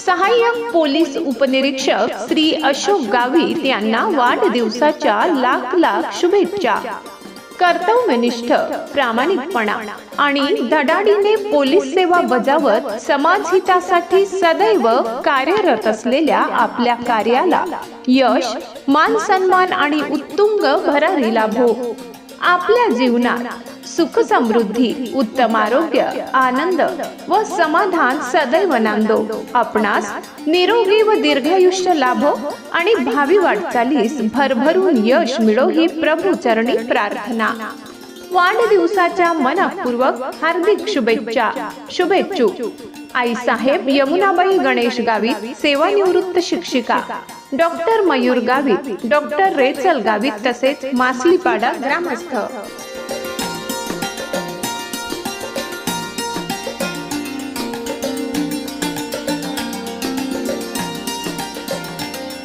सहाय्यक पोलीस उपनिरीक्षक श्री अशोक गावित यांना वाढदिवसाच्या लाख लाख शुभेच्छा। कर्तव्यनिष्ठ, प्रामाणिकपणा आणि धडाडीने पोलीस सेवा बजावत समाजहितासाठी सदैव कार्यरत असलेल्या आपल्या कार्याला यश, मान सन्मान आणि उत्तुंग भरारी लाभो। आपल्या जीवनात सुख समृद्धी, उत्तम आरोग्य, आनंद व समाधान सदैव नांदो। आपणास निरोगी व दीर्घायुष्य लाभो आणि भावी वाटचालीस भरभरून यश मिळो ही प्रभू चरणी प्रार्थना। वाढदिवसाच्या मनपूर्वक हार्दिक शुभेच्छा। शुभेच्छुक आईसाहेब यमुनाबाई गणेश गावित, सेवानिवृत्त शिक्षिका, doctor Mayur Gavit, doctor Rachel Gavit तसेच मासलीपाडा ग्रामस्थ।